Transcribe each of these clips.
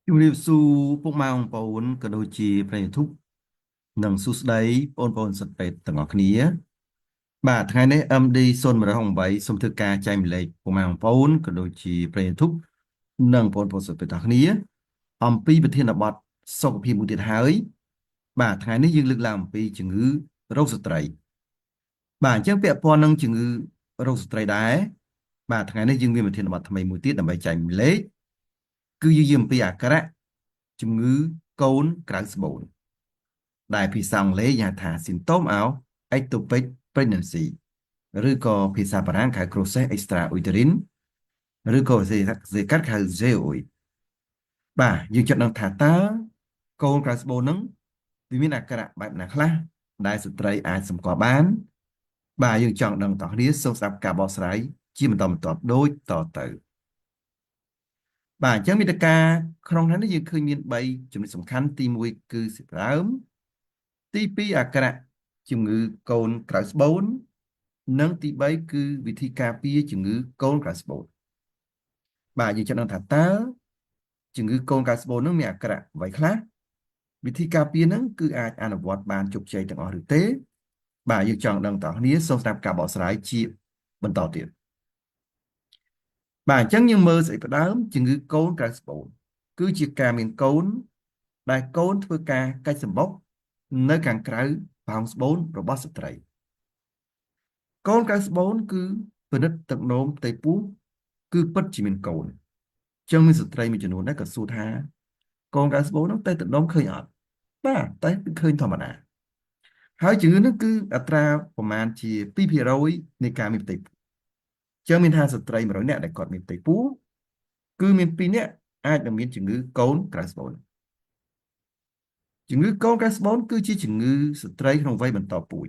ជំរាបសួរពុកម៉ែបងប្អូនក៏ដូចជាប្រិយមិត្តនិងសួស្តីបងប្អូនសិស្សពេទ្យទាំងអស់គ្នាបាទថ្ងៃនេះ MD 0108សូមធ្វើការចែកម្លែកពុកម៉ែបងប្អូនក៏ដូចជាប្រិយមិត្តនិងបងប្អូនសិស្សពេទ្យទាំងអស់គ្នាអំពីប្រធានបទសុខភាពមួយទៀតហើយបាទថ្ងៃនេះយើងលើកឡើងអំពីជំងឺរោគស្ត្រីបាទអញ្ចឹងពាក់ព័ន្ធនឹងជំងឺរោគស្ត្រីដែរបាទថ្ងៃនេះយើងមានប្រធានបទថ្មីមួយទៀតដើម្បីចែកម្លែកគឺយើងនិយាយអំពីអាការៈជំងឺកូនក្រៅស្បូនដែលភាសាអង់គ្លេសហៅថា symptom of ectopic pregnancy ឬក៏ភាសាបារាំងហៅ Crochet extrauterine ឬក៏សេកាត់ហៅ GOI បាទយើងចាប់ដឹងថាតើកូនក្រៅស្បូនហ្នឹងវាមានអាការៈបែបណាខ្លះដែលស្ត្រីអាចសម្គាល់បានបាទយើងចង់ដឹងតោះគ្នាសូមស្ដាប់ការបកស្រាយជាបន្តបន្ទាប់ដូចតទៅបាទអញ្ចឹងមាតិកាក្នុងហ្នឹងយើងឃើញមាន3ចំណុចសំខាន់ទី1គឺសៀវដើមទី2អាការៈជំងឺកូនក្រៅស្បូននិងទី3គឺវិធីការពារជំងឺកូនក្រៅស្បូនបាទយើងចង់ដឹងថាតើជំងឺកូនក្រៅស្បូននឹងមានអាការៈអ្វីខ្លះវិធីការពារនឹងគឺអាចអនុវត្តបានជោគជ័យទាំងអស់ឬទេបាទយើងចង់ដឹងតើគ្នាសូមស្ដាប់ការបកស្រាយជាបន្តទៀតបាទអញ្ចឹងយើងមើលស្អីផ្ដើមជំងឺកូនក្រៅស្បូនគឺជាការមានកូនដែលកូនធ្វើការកាច់សម្បុកនៅខាងក្រៅផោងស្បូនរបស់ស្ត្រីកូនក្រៅស្បូនគឺពិនិត្យទឹកនោមផ្ទៃពោះគឺពិតជាមានកូនចឹងមានស្ត្រីមួយចំនួនដែរក៏សួរថាកូនក្រៅស្បូននោះទៅទឹកនោមឃើញអត់បាទតែគឺឃើញធម្មតាហើយជំងឺនេះគឺអត្រាប្រមាណជា2%នៃការមានផ្ទៃពោះចឹងមានថាស្ត្រី100នាក់ដែលគាត់មានផ្ទៃពោះគឺមាន2នាក់អាចនឹងមានជំងឺកូនក្រៅស្បូនជំងឺកូនក្រៅស្បូនគឺជាជំងឺស្ត្រីក្នុងវ័យបន្តពូជ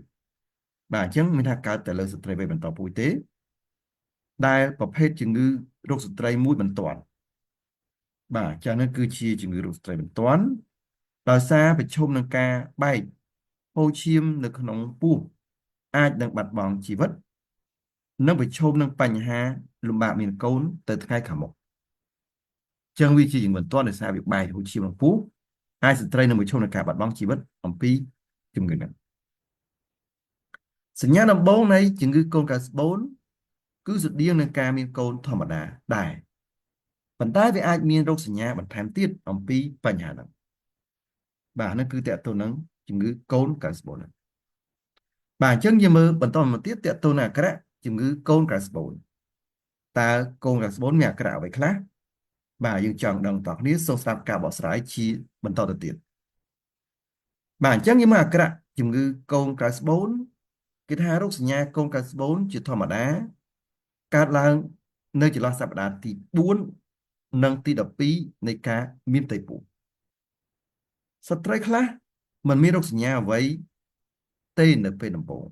បាទអញ្ចឹងមានថាកើតតែលើស្ត្រីវ័យបន្តពូជទេដែលប្រភេទជំងឺរោគស្ត្រីមួយបន្ទាន់បាទចា៎នោះគឺជាជំងឺរោគស្ត្រីបន្ទាន់ដោយសារប្រឈមនឹងការបែកហូរឈាមនៅក្នុងពោះអាចនឹងបាត់បង់ជីវិតនិងប្រឈមនឹងបញ្ហាលំបាកមានកូនទៅថ្ងៃខាងមុខចឹងវាជាជំងឺបន្ទាន់ដោយសារវាបែកហូរឈាមក្នុងពោះអាចស្ត្រីនឹងប្រឈមនឹងការបាត់បង់ជីវិតអំពីជំងឺនេះសញ្ញាដំបូងនៃជំងឺកូនក្រៅស្បូនគឺស្តៀងនឹងការមានកូនធម្មតាដែរប៉ុន្តែវាអាចមានរោគសញ្ញាបន្ថែមទៀតអំពីបញ្ហាហ្នឹងបាទហ្នឹងគឺតកតទៅនឹងជំងឺកូនក្រៅស្បូនហ្នឹងបាទអញ្ចឹងយើងមើលបន្តមកទៀតតកតទៅនឹងអាការៈជំងឺកូនក្រៅស្បូនតើកូនក្រៅស្បូនមានអាការៈអ្វីខ្លះបាទយើងចង់ដឹងតោះគ្នាសូមស្ដាប់ការបកស្រាយជាបន្តទៅទៀតបាទអញ្ចឹងយើងមើលអាការៈជំងឺកូនក្រៅស្បូនគេថារោគសញ្ញាកូនក្រៅស្បូនជាធម្មតាកើតឡើងនៅចន្លោះសប្តាហ៍ទី4និងទី12នៃការមានផ្ទៃពោះស្ត្រីខ្លះមិនមានរោគសញ្ញាអ្វីទេនៅពេលដំបូង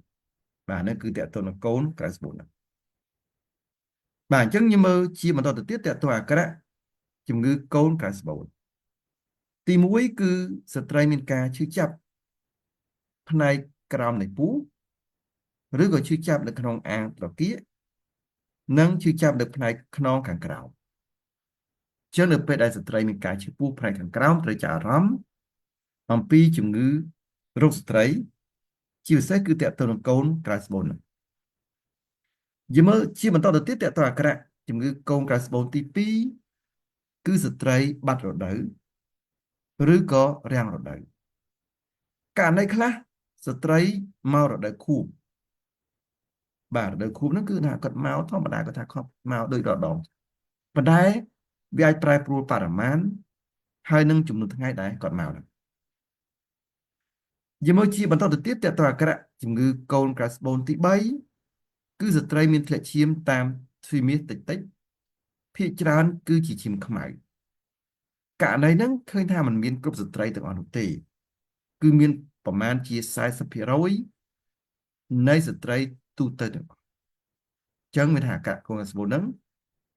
បាទនេះគឺតកតទៅនឹងកូនក្រៅស្បូនបាទអញ្ចឹងយើងមើលជាបន្តទៅទៀតតកតទៅអាការៈជំងឺកូនក្រៅស្បូនទី1គឺស្ត្រីមានការឈឺចាប់ផ្នែកក្រោមនៃពោះឬក៏ឈឺចាប់នៅក្នុងអាងត្រគាកនិងឈឺចាប់នៅផ្នែកខ្នងខាងក្រោមចឹងនៅពេលដែលស្ត្រីមានការឈឺពោះផ្នែកខាងក្រោមត្រូវចាប់អារម្មណ៍អំពីជំងឺរោគស្ត្រីជាពិសេសគឺតកតទៅនឹងកូនក្រៅស្បូនយើងមើលជាបន្តទៅទៀតតកតទៅអាការៈជំងឺកូនក្រៅស្បូនទី2គឺស្ត្រីបាត់រដូវឬក៏រាំងរដូវករណីខ្លះស្ត្រីមករដូវខួបបាទរដូវខួបហ្នឹងគឺថាគាត់មកធម្មតាគាត់ថាគាត់មកដូចរដូវប៉ុន្តែវាអាចប្រែប្រួលបរិមាណហើយនឹងចំនួនថ្ងៃដែលគាត់មកហ្នឹងយើងមើលជាបន្តទៅទៀតតើតើអាការៈជំងឺកូនក្រៅស្បូនទី3គឺស្ត្រីមានធ្លាក់ឈាមតាមទ្វីមាសតិចតិចភាគច្រើនគឺជាឈាមខ្មៅករណីហ្នឹងឃើញថាมันមានគ្រប់ស្ត្រីទាំងអស់នោះទេគឺមានប្រមាណជា40%នៃស្ត្រីទូទៅទាំងអស់អញ្ចឹងមានថាអាការៈកូនក្រៅស្បូនហ្នឹង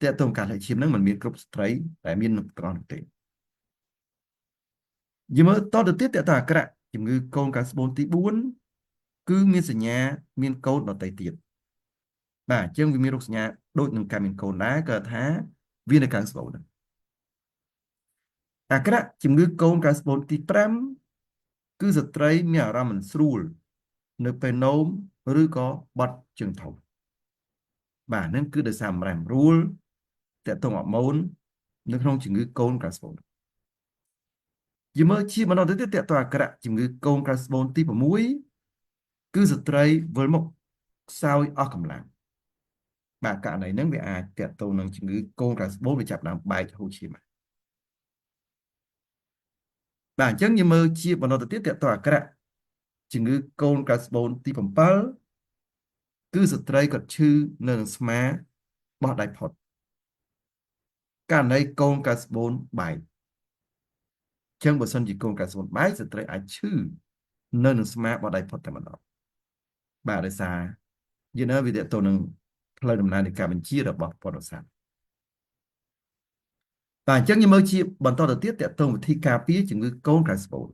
តើតើការធ្លាក់ឈាមហ្នឹងมันមានគ្រប់ស្ត្រីតែមានទាំងអស់នោះទេយើងមើលតទៅទៀតតើតើអាការៈជំងឺកូនក្រៅស្បូនទី4គឺមានសញ្ញាមានកូនដទៃទៀតបាទអញ្ចឹងវាមានរោគសញ្ញាដូចនឹងការមានកូនដែរក៏ថាវានៅខាងស្បូន អាការៈជំងឺកូនកាស្បូនទី5គឺស្ត្រីមានអារម្មណ៍មិនស្រួលនៅពេលនោមឬក៏បត់ជើងធំបាទហ្នឹងគឺដោយសាររ៉ាំរួលតកតងអរម៉ូននៅក្នុងជំងឺកូនកាស្បូនយើងមើលជាបន្តទៅទៀតតកតងអាការៈជំងឺកូនកាស្បូនទី6គឺស្ត្រីវិលមុខខ្សោយអស់កម្លាំងបាទករណីហ្នឹងវាអាចតកតងនឹងជំងឺកូនកាស្បូនវាចាប់ផ្ដើមបែកហូរឈាមបាទអញ្ចឹងយើងមើលជាបន្តទៅទៀតតកតងអាការៈជំងឺកូនកាស្បូនទី7គឺស្ត្រីគាត់ឈឺនៅនឹងស្មាបោះដៃផុតករណីកូនកាស្បូនបែកអញ្ចឹងបើសិនជាកូនកាស្បូនបែកស្ត្រីអាចឈឺនៅនឹងស្មាបោះដៃផុតតែម្ដងបាទដោយសារយល់នៅវាតទៅនឹងផ្លូវដំណើរនៃការបញ្ជារបស់ពណ៌សាស្ត្របាទអញ្ចឹងយើងមើលជាបន្តទៅទៀតតទៅវិធីការពារជំងឺកូនកាស្បូន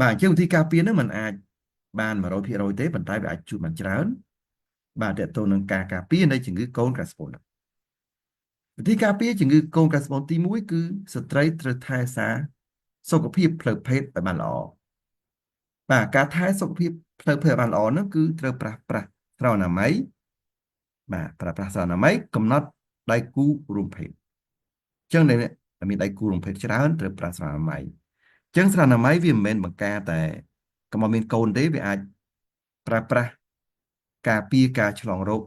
បាទអញ្ចឹងវិធីការពារហ្នឹងมันអាចបាន100%ទេប៉ុន្តែវាអាចជួយបានច្រើនបាទតទៅនឹងការការពារនៃជំងឺកូនកាស្បូនវិធីការពារជំងឺកូនកាស្បូនទី1គឺស្ត្រីត្រូវថែសារសុខភាពផ្លូវភេទឲ្យបានល្អបាទការថែសុខភាពផ្លូវភេទឲ្យបានល្អហ្នឹងគឺត្រូវប្រាស់ស្រោមអនាម័យបាទប្រើប្រាស់ស្រោមអនាម័យកំណត់ដៃគូរួមភេទអញ្ចឹងដែលមានដៃគូរួមភេទច្រើនត្រូវប្រើស្រោមអនាម័យអញ្ចឹងស្រោមអនាម័យវាមិនមែនបង្ការតែកុំឲ្យមានកូនទេវាអាចប្រើប្រាស់ការពារការឆ្លងរោគ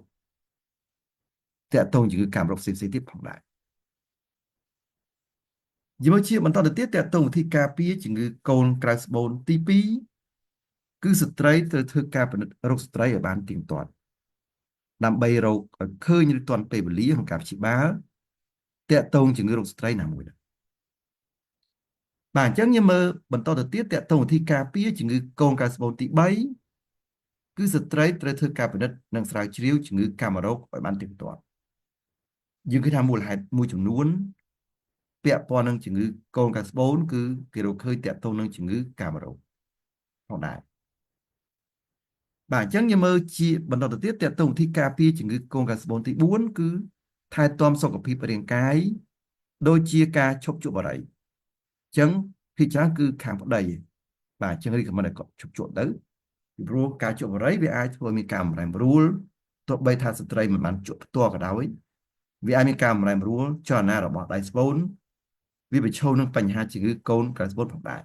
តាក់ទងជំងឺកាមរោគផ្សេងៗទៀតផងដែរយើងមកជាបន្តទៅទៀតតាក់ទងវិធីការពារជំងឺកូនក្រៅស្បូនទី2គឺស្ត្រីត្រូវធ្វើការពិនិត្យរោគស្ត្រីឲ្យបានទៀងទាត់ដើម្បីរកឲ្យឃើញឬទាន់ពេលវេលាក្នុងការព្យាបាលតាក់ទងជំងឺរោគស្ត្រីណាមួយបាទអញ្ចឹងយើងមើលបន្តទៅទៀតតាក់ទងវិធីការពារជំងឺកូនក្រៅស្បូនទី3គឺស្ត្រីត្រូវធ្វើការពិនិត្យនិងស្រាវជ្រាវជំងឺកាមរោគឲ្យបានទៀងទាត់យើងឃើញថាមូលហេតុមួយចំនួនពាក់ព័ន្ធនឹងជំងឺកូនកាស្បូនគឺគេរកឃើញតាក់ទងនឹងជំងឺកាមរោគផងដែរបាទអញ្ចឹងយើងមើលជាបន្តទៅទៀតតាក់ទងវិធីការពារជំងឺកូនកាស្បូនទី4គឺថែទាំសុខភាពរាងកាយដូចជាការឈប់ជក់បារីអញ្ចឹងភាគច្រើនគឺខាងប្តីបាទអញ្ចឹងរីកមិនឲ្យគាត់ឈប់ជក់ទៅពីព្រោះការជក់បារីវាអាចធ្វើឲ្យមានការបំរែងរួលទោះបីថាស្ត្រីមិនបានជក់ផ្ទាល់ក៏ដោយវាអាចមានការបំរែងរួលចលនារបស់ដៃស្បូនវាប្រឈមនឹងបញ្ហាជំងឺកូនកាស្បូនផងដែរ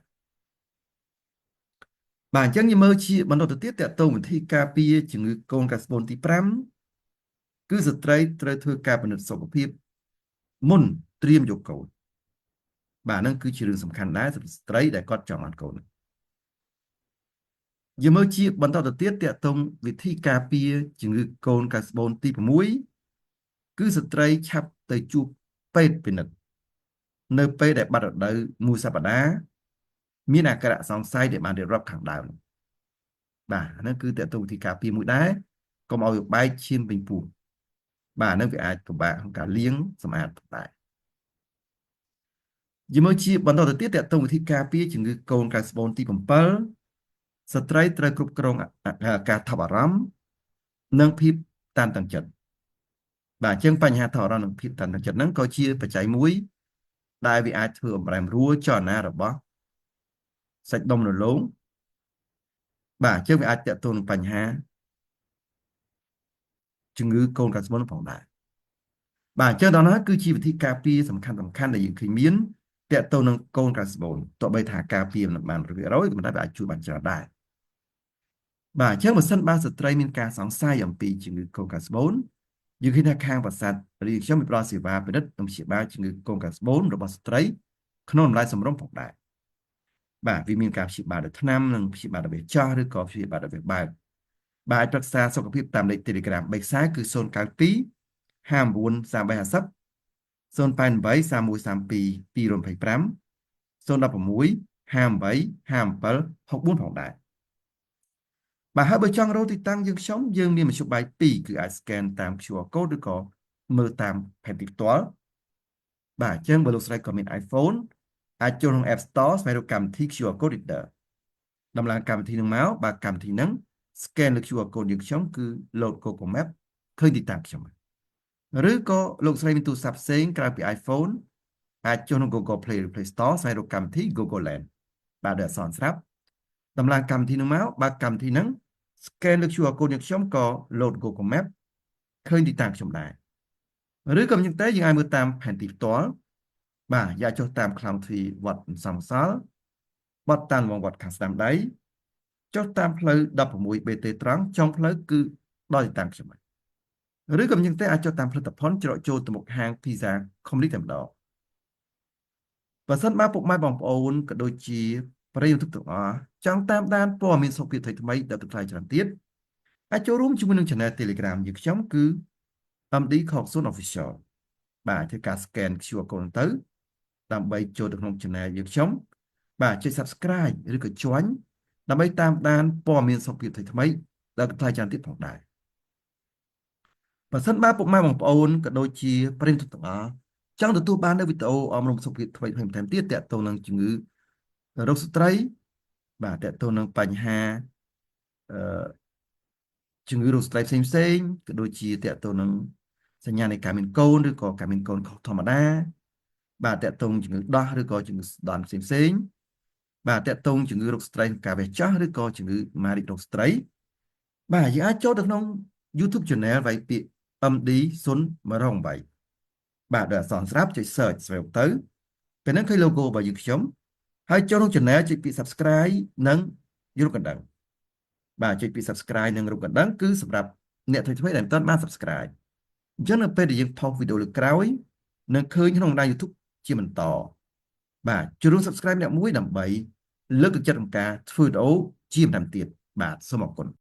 បាទអញ្ចឹងយើងមើលជាបន្តទៅទៀតតទៅវិធីការពារជំងឺកូនកាស្បូនទី5គឺស្ត្រីត្រូវធ្វើការពិនិត្យសុខភាពមុនត្រៀមយកកូនបាទហ្នឹងគឺជារឿងសំខាន់ដែរសម្រាប់ស្ត្រីដែលគាត់ចង់បានកូនយើងមើលជាបន្តទៅទៀតតទៅវិធីការពារជំងឺកូនកាស្បូនទី6គឺស្ត្រីឆាប់ទៅជួបពេទ្យពិនិត្យនៅពេលដែលបាត់រដូវមួយសប្តាហ៍មានអាការៈសង្ស័យដែលបានរៀបរាប់ខាងដើមបាទហ្នឹងគឺតទៅវិធីការពារមួយដែរកុំឲ្យបែកឈាមពេញពោះបាទហ្នឹងវាអាចពិបាកក្នុងការលាងសម្អាតផងដែរយើងមើលជាបន្តទៅទៀតតទៅវិធីការពារជំងឺកូនកាស្បូនទី7ស្ត្រីត្រូវគ្រប់គ្រងការថប់អារម្មណ៍និងភាពតានតឹងចិត្តបាទអញ្ចឹងបញ្ហាថប់អារម្មណ៍និងភាពតានតឹងចិត្តហ្នឹងក៏ជាបច្ច័យមួយដែលវាអាចធ្វើអំរែមរួលចលនារបស់សាច់ដុំរលោងបាទអញ្ចឹងវាអាចតកតងនឹងបញ្ហាជំងឺកូនកាស្បូនផងដែរបាទអញ្ចឹងដល់នោះគឺជាវិធីការពារសំខាន់ដែលយើងឃើញមានតកតងនឹងកូនកាស្បូនទោះបីថាការពារមិនបាន100%ក៏ប៉ុន្តែវាអាចជួយបានច្រើនដែរបាទអញ្ចឹងបើសិនបានស្ត្រីមានការសង្ស័យអំពីជំងឺកូនកាស្បូនយើងឃើញថាខាងប្រាសាទរាជខ្ញុំមានផ្ដល់សេវាពិនិត្យនិងព្យាបាលជំងឺកូនកាស្បូនរបស់ស្ត្រីក្នុងតម្លៃសមរម្យផងដែរបាទវាមានការព្យាបាលដោយថ្នាំនិងព្យាបាលដោយវេះចាស់ឬក៏ព្យាបាលដោយវេះបើកបាទអាចប្រឹក្សាសុខភាពតាមលេខ Telegram 3ខ្សែគឺ092 59 3350 088 3132 225 016 58 57 64ផងដែរបាទហើយបើចង់រកទីតាំងយើងមានមធ្យោបាយ2គឺអាច scan តាម QR code ឬក៏មើលតាមផែនទីផ្ទាល់បាទអញ្ចឹងបើលោកស្រីក៏មាន iPhone អាចចូលក្នុង App Store ស្វែងរកកម្មវិធី QR code reader ដំឡើងកម្មវិធីនឹងមកបាទកម្មវិធីហ្នឹង scan លើ QR code យើងខ្ញុំគឺ load Google Map ឃើញទីតាំងខ្ញុំឬក៏លោកស្រីមានទូរស័ព្ទផ្សេងក្រៅពី iPhone អាចចុះក្នុង Google Play ឬ Play Store ស្វែងរកកម្មវិធី Google Lens បាទដោយអក្សរស្រាប់តម្លើងកម្មវិធីនឹងមកបើកកម្មវិធីហ្នឹង scan លើ QR code យើងខ្ញុំក៏ load Google Map ឃើញទីតាំងខ្ញុំដែរឬក៏មិនទេយើងអាចមើលតាមផែនទីផ្ទាល់បាទយ៉ាចុះតាមខ្លោងទ្វារវត្តសំសល់បត់តាមវងវត្តខាងស្ដាំដៃចុះតាមផ្លូវ 16BT ត្រង់ចុងផ្លូវគឺដល់ទីតាំងខ្ញុំហើយឬក៏មិនទេអាចចុះតាមផលិតផលច្រកចូលទៅមុខហាង Pizza Complete តែម្ដងបើសិនបើពុកម៉ែបងប្អូនក៏ដូចជាប្រិយ YouTube ទាំងអស់ចង់តាមដានព័ត៌មានសុខភាពថ្មីៗដល់ថ្លៃច្រើនទៀតអាចចូលរួមជាមួយនឹង Channel Telegram យើងខ្ញុំគឺ MD Khoksun Official បាទធ្វើការ scan QR code ទៅដើម្បីចូលទៅក្នុង Channel យើងខ្ញុំបាទចុច Subscribe ឬក៏ Join ដើម្បីតាមដានព័ត៌មានសុខភាពថ្មីៗដល់ថ្លៃច្រើនទៀតផងដែរបើសិនបើពុកម៉ែបងប្អូនក៏ដូចជាប្រិយមិត្តទាំងអស់ចង់ទទួលបាននូវវីដេអូអមរំសុខភាពថ្មីៗបន្ថែមទៀតទាក់ទងនឹងជំងឺរោគស្ត្រីបាទទាក់ទងនឹងបញ្ហាអឺជំងឺរោគស្ត្រីផ្សេងៗក៏ដូចជាទាក់ទងនឹងសញ្ញានៃការមានកូនឬក៏ការមានកូនខុសធម្មតាបាទតាក់ទងជំងឺដោះឬក៏ជំងឺស្ដន់ផ្សេងៗបាទតាក់ទងជំងឺរោគស្ត្រីការវះចាស់ឬក៏ជំងឺម៉ារីរោគស្ត្រីបាទយើងអាចចូលទៅក្នុង YouTube Channel វាយពាក្យ MD 018បាទដោយអក្សរស្រាប់ចុច search ស្វែងទៅពេលហ្នឹងឃើញ logo របស់យើងខ្ញុំហើយចូលក្នុង Channel ចុចពាក្យ Subscribe និងរូបកណ្ដឹងបាទចុចពាក្យ Subscribe និងរូបកណ្ដឹងគឺសម្រាប់អ្នកថ្មីៗដែលមិនទាន់បាន Subscribe អញ្ចឹងនៅពេលដែលយើងផុសវីដេអូលើកក្រោយនឹងឃើញក្នុងបណ្ដាញ YouTube ជាបន្តបាទចូលរួម Subscribe អ្នកមួយដើម្បីលើកទឹកចិត្តក្នុងការធ្វើវីដេអូជាបន្តទៀតបាទសូមអរគុណ